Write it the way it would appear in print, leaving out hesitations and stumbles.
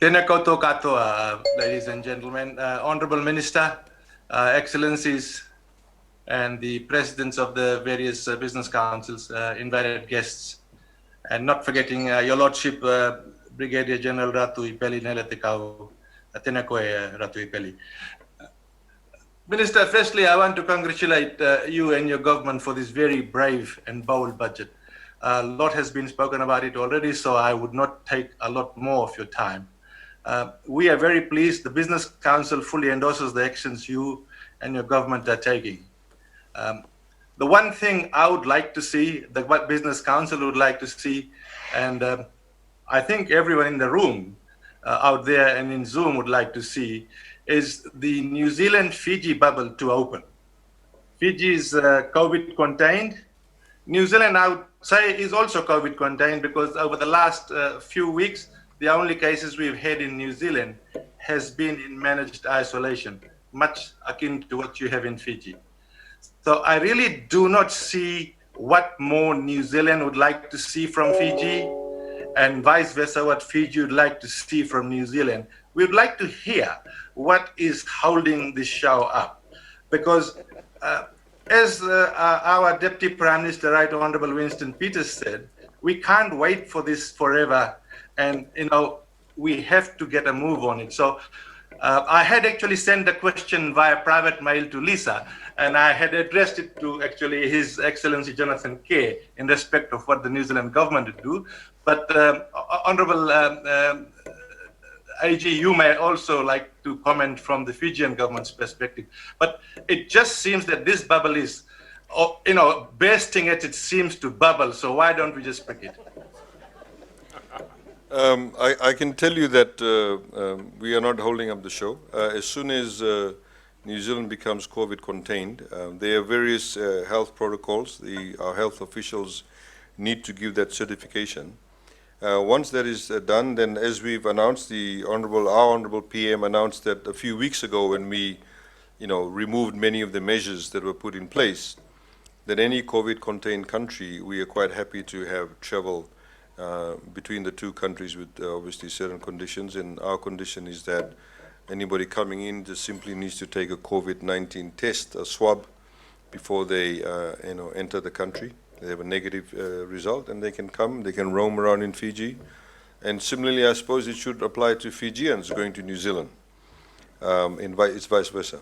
Tēnā koutou katoa, ladies and gentlemen, Honourable Minister, Excellencies, and the presidents of the various business councils, invited guests, and not forgetting Your Lordship, Brigadier General Ratu Ipeli Nele Tekau, tēnā koe Ratu Ipeli. Minister, firstly, I want to congratulate you and your government for this very brave and bold budget. A lot has been spoken about it already, so I would not take a lot more of your time. We are very pleased. The Business Council fully endorses the actions you and your government are taking. The one thing I would like to see, the Business Council would like to see, and I think everyone in the room out there and in Zoom would like to see, is the New Zealand-Fiji bubble to open. Fiji is COVID contained. New Zealand, I would say, is also COVID contained because over the last few weeks, the only cases we've had in New Zealand has been in managed isolation, much akin to what you have in Fiji. So I really do not see what more New Zealand would like to see from Fiji, and vice versa, what Fiji would like to see from New Zealand. We would like to hear what is holding this show up, because as our Deputy Prime Minister, Right Honourable Winston Peters said, we can't wait for this forever, and we have to get a move on it. So I had actually sent a question via private mail to Lisa, and I had addressed it to actually His Excellency Jonathan Kay in respect of what the New Zealand government would do. But Honourable AG, you may also like to comment from the Fijian government's perspective. But it just seems that this bubble is, bursting at it seems to bubble. So why don't we just break it? I can tell you that we are not holding up the show. As soon as New Zealand becomes COVID contained, there are various health protocols. Our health officials need to give that certification. Once that is done, then as we've announced, our Honourable PM announced that a few weeks ago when we removed many of the measures that were put in place, that any COVID-contained country, we are quite happy to have travel between the two countries with obviously certain conditions. And our condition is that anybody coming in just simply needs to take a COVID-19 test, a swab, before they enter the country. They have a negative result, and they can come, they can roam around in Fiji. And similarly, I suppose it should apply to Fijians going to New Zealand. It's vice versa.